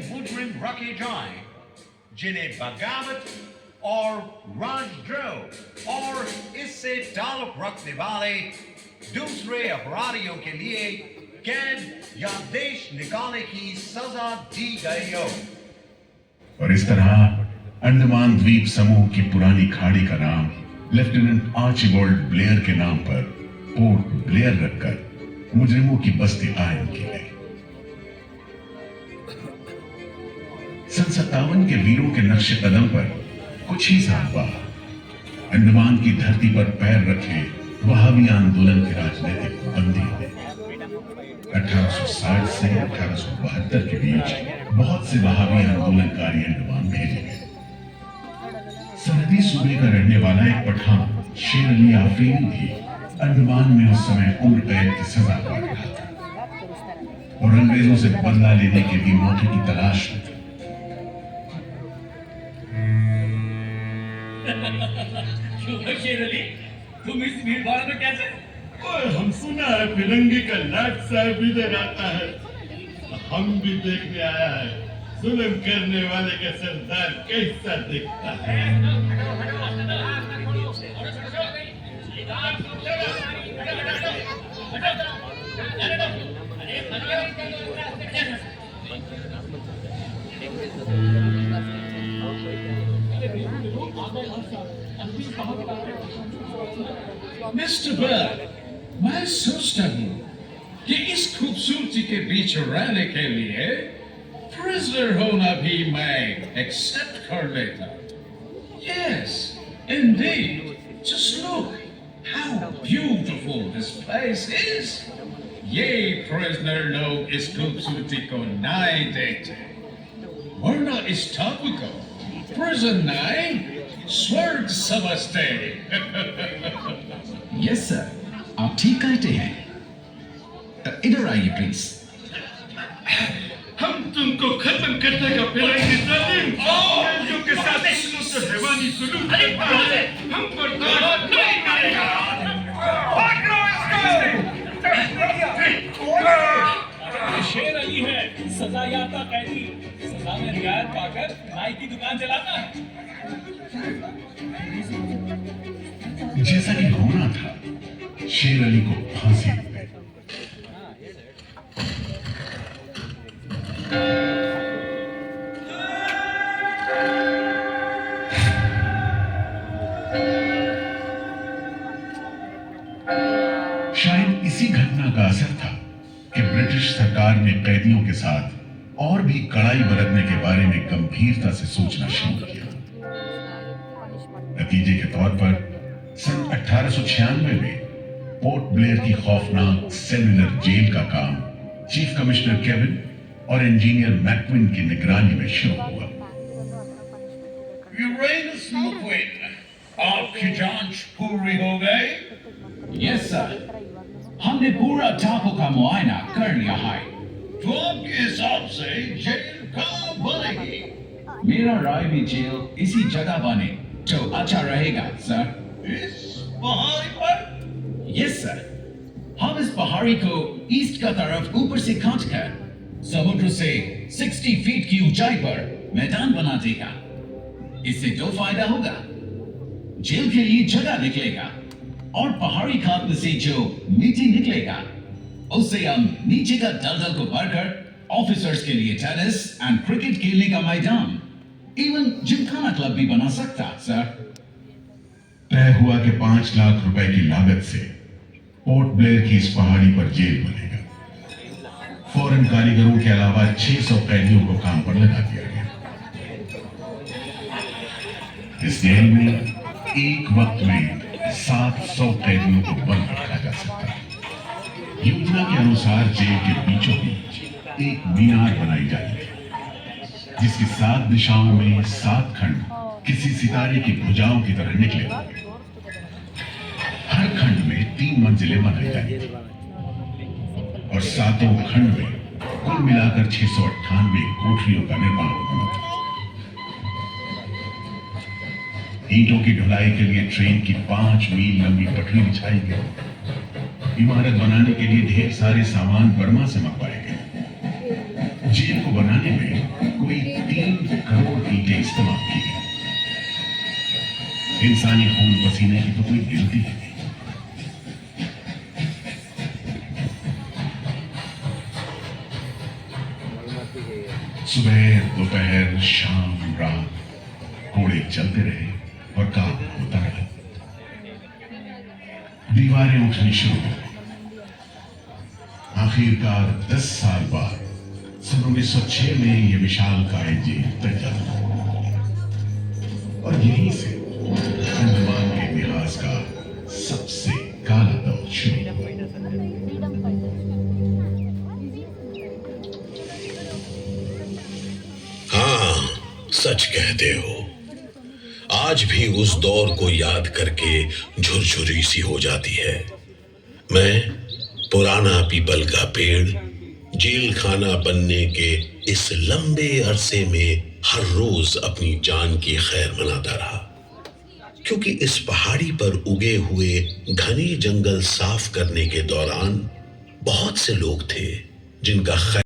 मुजरिम रखे जाएं, जिन्हें बगावत और राजद्रोह और इससे ताल्लुक रखने वाले दूसरे अपराधियों के लिए कैद या देश निकालने की सजा दी गई हो। और इस तरह अंडमान द्वीप समूह की पुरानी खाड़ी का नाम लेफ्टिनेंट आर्चिबाल्ड ब्लेयर के नाम पर पोर्ट ब्लेयर रखकर मुजरिमों की बस्ती कायम की गई। सन 57 के वीरों के नक्शे कदम पर कुछ ही साल बाद अंडमान की धरती पर पैर रखे वहाबी आंदोलन के राजनीतिक बंदी हुए। 1860 से 1872 के बीच बहुत से वहाबी आंदोलनकारी अंडमान भेजे गए। सरहदी सूबे का रहने वाला एक पठान शेर अली आफरीदी भी अंडमान में उस समय उम्र कैद की सजा काट रहा था और अंग्रेजों से बदला लेने के लिए मौके की तलाश में। शेर अली, तुम इस भीड़ भाड़ में कैसे? हम सुना है फिरंगी का लाट साहब इधर आता है, हम भी देखने आया है जुल्म करने वाले का सरदार कैसा दिखता है। मिस्टर बर्ड, मैं सोचता हूँ कि इस खूबसूरती के बीच रहने के लिए प्रिजनर होना भी मैं एक्सेप्ट कर लेता। Yes, indeed. Just look how beautiful this place is. ये प्रिजनर लोग इस खूबसूरती को नहीं देखते, वरना इस टापू को प्रिजन नहीं स्वर्ग समझते। यस सर, आप ठीक कहते हैं। इधर आइए प्लीज। हम तुमको खत्म कर देगा फिरंगी जालिम। अंग्रेजों के साथ से हैवानी सुलूक हम बर्दाश्त नहीं करेगा। पकड़ो ये शेर अली है, सजा याफ्ता कैदी, सजा में रियायत पाकर नाई की दुकान चलाता है। जैसा कि होना था, शेर अली को फांसी दी गई। शायद इसी घटना का असर था कि ब्रिटिश सरकार ने कैदियों के साथ और भी कड़ाई बरतने के बारे में गंभीरता से सोचना शुरू किया। नतीजे के तौर पर सन 1896 में पोर्ट ब्लेयर की खौफनाक सेलुलर जेल का काम चीफ कमिश्नर केविन और इंजीनियर मैक्विन की निगरानी में शुरू हुआ। यूरेनस मैक्विन, आपकी जांच पूरी हो गई? यस सर, हमने पूरा टापू का मुआयना कर लिया है। तो आपके हिसाब से जेल कहाँ बनेगी? मेरा राय भी जेल इसी जगह बने तो अच्छा रहेगा सर। इस पहाड़ी पर? यस सर, हम इस पहाड़ी को ईस्ट का तरफ ऊपर से काटकर समुद्र से 60 फीट की ऊंचाई पर मैदान बना देगा। इससे दो फायदा होगा, जेल के लिए जगह निकलेगा और पहाड़ी खाद्य से जो मिट्टी निकलेगा उससे हम नीचे का दलदल को भरकर ऑफिसर्स के लिए टेनिस एंड क्रिकेट खेलने का मैदान, इवन जिमखाना क्लब भी बना सकता सर। तय हुआ कि 5 लाख रुपए की लागत से पोर्ट ब्लेयर की इस पहाड़ी पर जेल बनेगा। फॉरेन कारीगरों के अलावा 600 कैदियों को काम पर लगा दिया गया। इस जेल में एक वक्त में 700 कैदियों को बंद रखा जा सकता है। योजना के अनुसार जेल के बीचों बीच एक मीनार बनाई जाएगी जिसकी 7 दिशाओं में 7 खंड किसी सितारे की भुजाओं की तरह निकले होंगे। हर खंड में 3 मंजिलें बनाई जाएंगी और 7 खंड में कुल मिलाकर 698 कोठरियों का निर्माण होगा। ईंटों की ढुलाई के लिए ट्रेन की 5 मील लंबी पटरी बिछाई गई। इमारत बनाने के लिए ढेर सारे सामान बर्मा से मंगवाए गए। जेल को बनाने में इंसानी खून पसीने की तो कोई गिनती है नहीं। सुबह दोपहर शाम रात घोड़े चलते रहे और काम होता रहा। दीवारें उठनी शुरू हो गई। आखिरकार 10 साल बाद सन 1906 में यह विशालकाय जेल तैयार हुआ और यहीं से अंडमान के इतिहास का सबसे काला दौर शुरू हुआ। हाँ, सच कहते हो। आज भी उस दौर को याद करके झुरझुरी सी हो जाती है। मैं पुराना पीपल का पेड़ जेल खाना बनने के इस लंबे अरसे में हर रोज अपनी जान की खैर मनाता रहा, क्योंकि इस पहाड़ी पर उगे हुए घने जंगल साफ करने के दौरान बहुत से लोग थे जिनका खैर